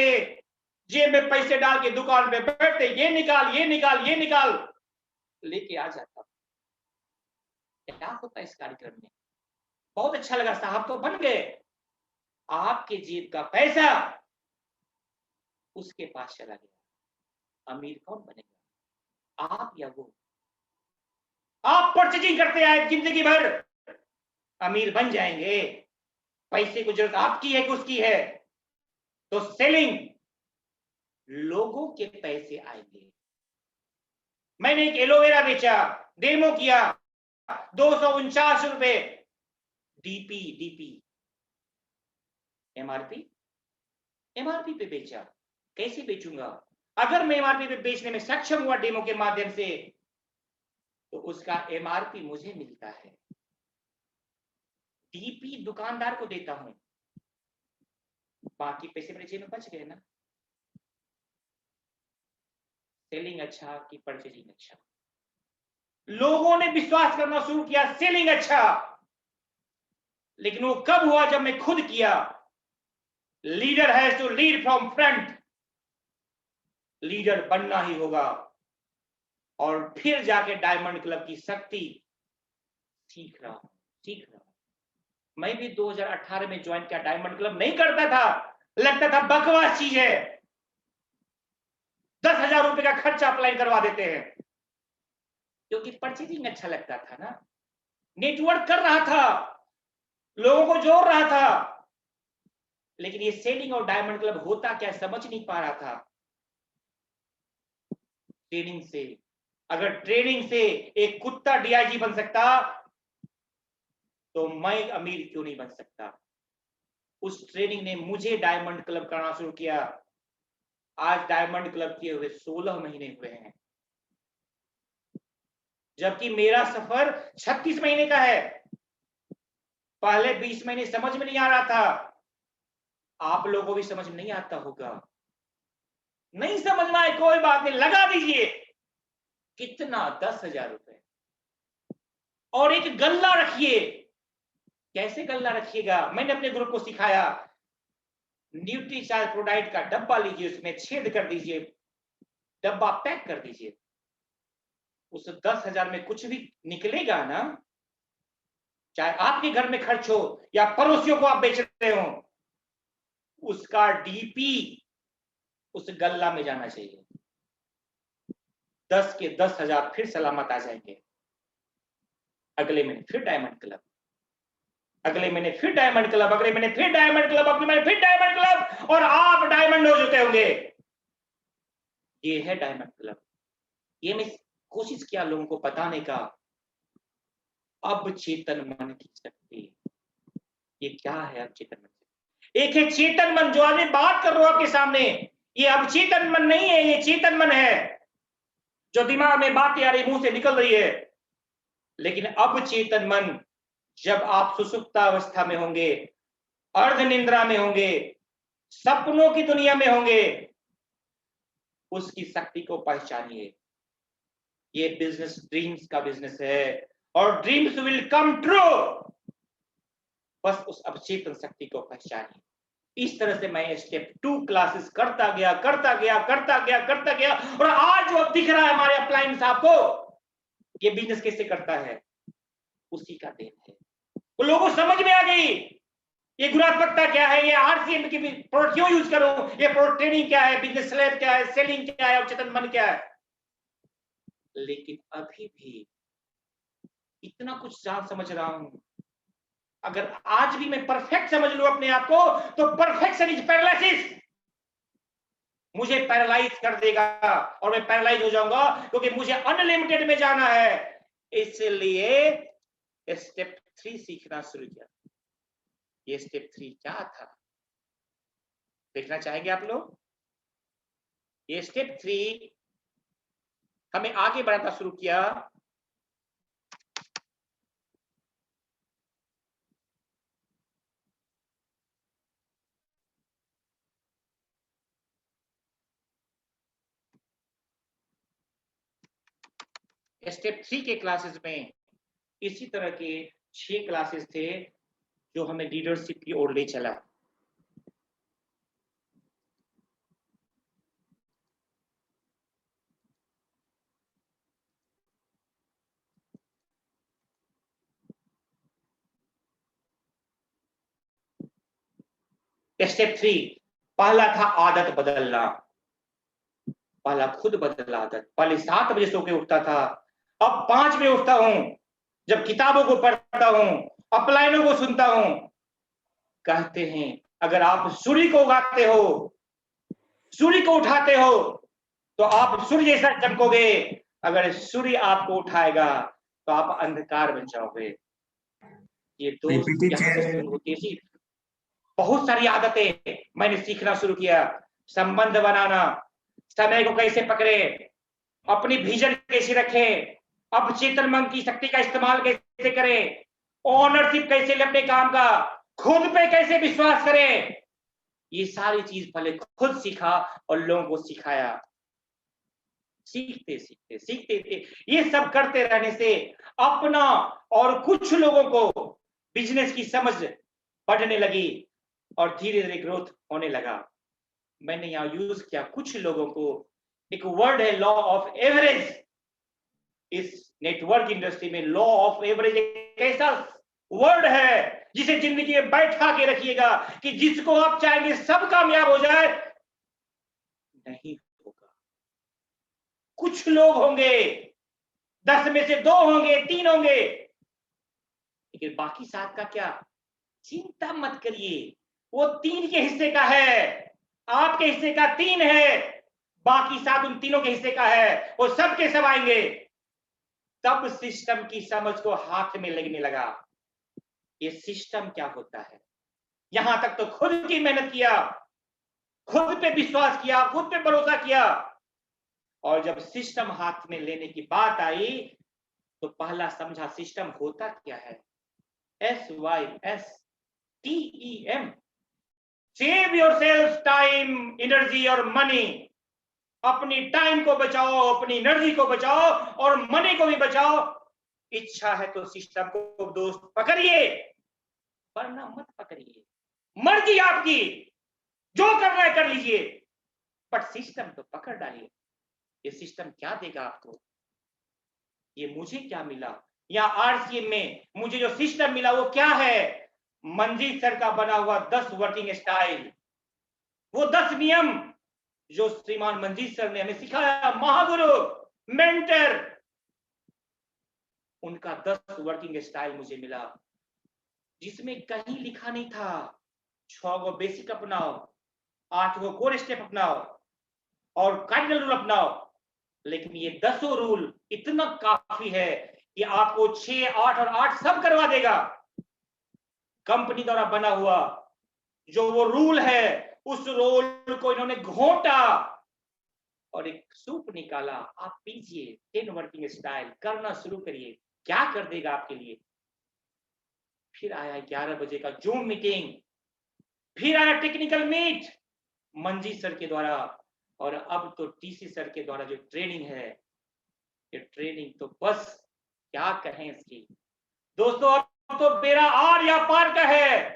जेब में पैसे डाल के दुकान पे बैठते, ये निकाल ये निकाल ये निकाल, लेके आ जाता। क्या होता है इस कार्यक्रम में? बहुत अच्छा लगा, साहब तो बन गए। आपके जेब का पैसा उसके पास चला गया। अमीर कौन बनेगा, आप या वो? आप परचेजिंग करते आए जिंदगी भर, अमीर बन जाएंगे। पैसे की जरूरत आपकी है कि उसकी है? तो सेलिंग, लोगों के पैसे आएंगे। मैंने एक एलोवेरा बेचा, डेमो किया, 249 रुपए डीपी, एमआरपी, एमआरपी पे बेचा। कैसे बेचूंगा? अगर मैं एमआरपी पे बेचने में सक्षम हुआ डेमो के माध्यम से, तो उसका एमआरपी मुझे मिलता है, डीपी दुकानदार को देता हूं, बाकी पैसे मेरे जेब में बच गए ना। सेलिंग अच्छा कि परचेजिंग अच्छा? लोगों ने विश्वास करना शुरू किया सेलिंग अच्छा, लेकिन वो कब हुआ? जब मैं खुद किया। Leader has to lead from front, leader बनना ही होगा। और फिर जाके डायमंड क्लब की शक्ति सीख रहा हूं। मैं भी 2018 में ज्वाइन किया डायमंड क्लब, नहीं करता था, लगता था बकवास चीज है, 10,000 रुपए का खर्चा अप्लाई करवा देते हैं, क्योंकि परचेजिंग अच्छा लगता था ना, नेटवर्क कर रहा था, लोगों को जोड़ रहा था। लेकिन ये सेलिंग और डायमंड क्लब होता क्या समझ नहीं पा रहा था। ट्रेनिंग से, अगर ट्रेनिंग से एक कुत्ता डीआईजी बन सकता, तो मैं अमीर क्यों नहीं बन सकता? उस ट्रेनिंग ने मुझे डायमंड क्लब करना शुरू किया। आज डायमंड क्लब किए हुए 16 महीने हुए हैं, जबकि मेरा सफर 36 महीने का है। पहले 20 महीने समझ में नहीं आ रहा था, आप लोगों को भी समझ में नहीं आता होगा। नहीं समझ में आए कोई बात नहीं, लगा दीजिए। कितना? 10,000 रुपए। और एक गल्ला रखिए। कैसे गल्ला रखिएगा? मैंने अपने ग्रुप को सिखाया, न्यूट्रीचार्ज प्रोडाइट का डब्बा लीजिए, उसमें छेद कर दीजिए, डब्बा पैक कर दीजिए। उस 10,000 में कुछ भी निकलेगा ना, चाहे आपके घर में खर्च हो या पड़ोसियों को आप बेच रहे हो, उसका डीपी उस गल्ला में जाना चाहिए। 10 के 10,000 फिर सलामत आ जाएंगे। अगले महीने फिर डायमंड क्लब, अगले महीने फिर डायमंड क्लब, अगले महीने फिर डायमंड क्लब, अगले महीने फिर डायमंड क्लब, और आप डायमंड हो चुके होंगे। ये है डायमंड क्लब। ये मैं कोशिश किया लोगों को बताने का। अब चेतन मन की शक्ति, ये क्या है? अब चेतन मन, एक है चेतन मन जो आज मैं बात कर रहा हूं आपके सामने, ये अब चेतन मन नहीं है, ये चेतन मन है जो दिमाग में बातें आ रही, मुंह से निकल रही है। लेकिन अब चेतन मन, जब आप सुसुप्तावस्था में होंगे, अर्ध निंद्रा में होंगे, सपनों की दुनिया में होंगे, उसकी शक्ति को पहचानिए। ये बिजनेस ड्रीम्स का बिजनेस है, और ड्रीम्स विल कम ट्रू। बस उस अवचेतन शक्ति को पहचानिए। इस तरह से मैं स्टेप 2 क्लासेस करता गया, और आज जो दिख रहा है हमारे अपलाइन साहब को, ये बिजनेस कैसे करता है, उसी का देन है। वो लोगों को समझ में आ गई ये गुणात्मकता क्या है, ये आरसीएम की प्रोडक्ट क्यों यूज करूं, ये प्रोडक्ट ट्रेनिंग क्या है, बिजनेस स्लैब क्या है, सेलिंग क्या है, अवचेतन मन क्या है। लेकिन अभी भी इतना कुछ जान समझ रहा हूं, अगर आज भी मैं परफेक्ट समझ लूं अपने आप को, तो परफेक्शन इज पैरालिसिस, मुझे पैरालाइज कर देगा और मैं पैरालाइज हो जाऊंगा, क्योंकि मुझे अनलिमिटेड में जाना है। इसलिए स्टेप 3 सीखना शुरू किया। ये स्टेप 3 क्या था, देखना चाहेंगे आप लोग? ये स्टेप 3 हमें आगे बढ़ाना शुरू किया। स्टेप 3 के क्लासेस में इसी तरह के 6 क्लासेस थे जो हमें लीडरशिप की ओर ले चला। स्टेप 3 पहला था आदत बदलना। पहला खुद बदला आदत। पहले 7 बजे सो के उठता था, अब 5 में उठता हूं, जब किताबों को पढ़ता हूं, अपलाइनों को सुनता हूं। कहते हैं अगर आप सूर्य को उगाते हो, सूर्य को उठाते हो, तो आप सूर्य जैसा चमकोगे। अगर सूर्य आपको उठाएगा तो आप अंधकार बन जाओगे। ये दोस्त यहाँ से शुरू होती है। बहुत सारी आदतें मैंने सीखना शुरू किया। संबंध बनाना, समय को कैसे पकड़े, अपनी विजन कैसे रखें, अब चेतन मन की शक्ति का इस्तेमाल कैसे करें, ओनरशिप कैसे ले अपने काम का, खुद पे कैसे विश्वास करें। ये सारी चीज पहले खुद सीखा और लोगों को सिखाया। सीखते सीखते सीखते थे। ये सब करते रहने से अपना और कुछ लोगों को बिजनेस की समझ बढ़ने लगी और धीरे धीरे ग्रोथ होने लगा। मैंने यहाँ यूज किया कुछ लोगों को। एक वर्ड है लॉ ऑफ एवरेज। इस नेटवर्क इंडस्ट्री में लॉ ऑफ एवरेज एक ऐसा वर्ड है जिसे जिंदगी में बैठा के रखिएगा कि जिसको आप चाहेंगे सब कामयाब हो जाए, नहीं होगा। कुछ लोग होंगे, 10 में से 2 होंगे, 3 होंगे, लेकिन बाकी 7 का क्या? चिंता मत करिए, वो 3 के हिस्से का है, आपके हिस्से का 3 है, बाकी 7 उन तीनों के हिस्से का है। वो सब के सब आएंगे। तब सिस्टम की समझ को हाथ में लगने लगा। ये सिस्टम क्या होता है। यहां तक तो खुद की मेहनत किया, खुद पे विश्वास किया, खुद पे भरोसा किया, और जब सिस्टम हाथ में लेने की बात आई तो पहला समझा सिस्टम होता क्या है। SYSTEM, save yourself time, energy और मनी। अपनी टाइम को बचाओ, अपनी एनर्जी को बचाओ और मनी को भी बचाओ। इच्छा है तो सिस्टम को दोस्त पकड़िए, वरना मत पकड़िए। मर्जी आपकी, जो करना है कर लीजिए, पर सिस्टम तो पकड़ डालिए। ये सिस्टम क्या देगा आपको, ये मुझे क्या मिला, या RCM में मुझे जो सिस्टम मिला वो क्या है। मंजीत सर का बना हुआ 10 वर्किंग स्टाइल, वो 10 नियम जो श्रीमान मंजीत सर ने हमें सिखाया, महागुरु, मेंटर, उनका 10 वर्किंग स्टाइल मुझे मिला, जिसमें कहीं लिखा नहीं था 6 गो बेसिक अपनाओ, 8 गो कोर स्टेप अपनाओ और कार्डिनल रूल अपनाओ। लेकिन ये 10 रूल इतना काफी है कि आपको 6, 8 और 8 सब करवा देगा। कंपनी द्वारा बना हुआ जो वो रूल है, उस रोल को इन्होंने घोटा और एक सूप निकाला। आप पीजिए, 10 वर्किंग स्टाइल करना शुरू करिए, क्या कर देगा आपके लिए। फिर आया 11 बजे का जूम मीटिंग, फिर आया टेक्निकल मीट मंजीत सर के द्वारा, और अब तो TC सर के द्वारा जो ट्रेनिंग है, ये ट्रेनिंग तो बस क्या कहें इसकी। दोस्तों अब तो बेड़ा आर या पार का है।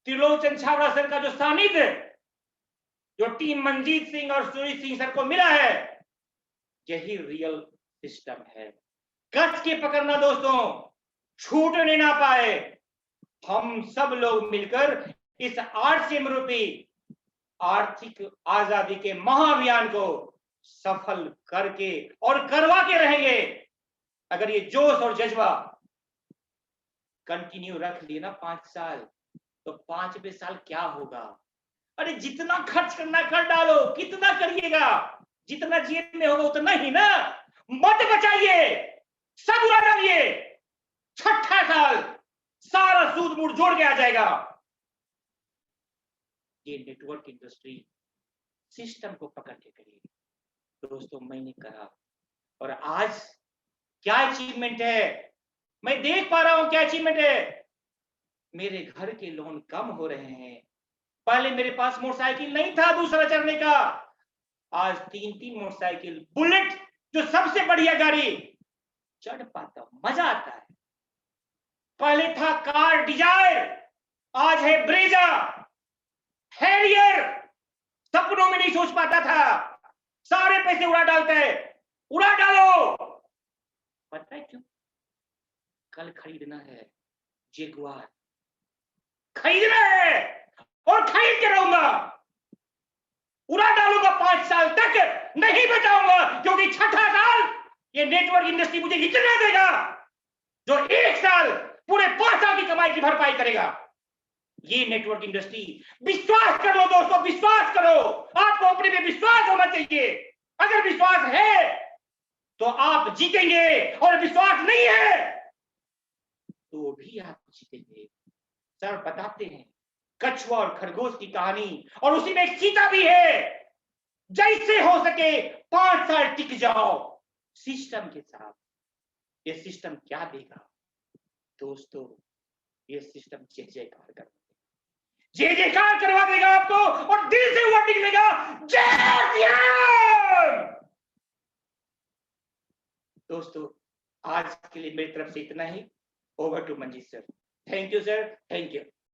त्रिलोचन छाबड़ा सर का जो सानिध्य, जो टीम मंजीत सिंह और सूरी सिंह सर को मिला है, यही रियल सिस्टम है। कस के पकड़ना दोस्तों, छूटने ना पाए। हम सब लोग मिलकर इस RCM रूपी आर्थिक आजादी के महाअभियान को सफल करके और करवा के रहेंगे। अगर ये जोश और जज्बा कंटिन्यू रख लिए ना 5 साल, तो 5वें साल क्या होगा। अरे जितना खर्च करना कर डालो, कितना करिएगा, जितना जेब में होगा उतना ही ना। मत बचाइए, सब उड़ा डालिए। 6ठा साल सारा सूद मूड जोड़ के आ जाएगा। ये नेटवर्क इंडस्ट्री सिस्टम को पकड़ के करिए दोस्तों। मैंने कहा, और आज क्या अचीवमेंट है, मैं देख पा रहा हूं क्या अचीवमेंट है। मेरे घर के लोन कम हो रहे हैं। पहले मेरे पास मोटरसाइकिल नहीं था दूसरा चढ़ने का, आज 3-3 मोटरसाइकिल, बुलेट जो सबसे बढ़िया गाड़ी, चढ़ पाता हूं, मजा आता है। पहले था कार डिजायर, आज है ब्रेजा, हैरियर। सपनों में नहीं सोच पाता था, सारे पैसे उड़ा डालते हैं। उड़ा डालो। पता है क्यों? कल खरीदना है जेगुआर, खरीदना है और खरीद के रहूंगा। उड़ा डालूंगा 5 साल तक, नहीं बचाऊंगा, क्योंकि 6ठा साल ये नेटवर्क इंडस्ट्री मुझे इतना देगा जो 1 साल पूरे 5 साल की कमाई की भरपाई करेगा। ये नेटवर्क इंडस्ट्री, विश्वास करो दोस्तों, विश्वास करो। आपको अपने में विश्वास होना चाहिए। अगर विश्वास है तो आप जीतेंगे, और विश्वास नहीं है तो भी आप जीतेंगे। सर बताते हैं कछुआ और खरगोश की कहानी, और उसी में एक चीता भी है। जैसे हो सके 5 साल टिक जाओ सिस्टम के साथ। ये सिस्टम क्या देगा दोस्तों? ये सिस्टम जय जयकार कर जय जयकार करवा देगा आपको, और दिल से हुआ निकलेगा जय श्याम। दोस्तों आज के लिए मेरी तरफ से इतना ही। Over to Manjeet sir. Thank you sir, thank you.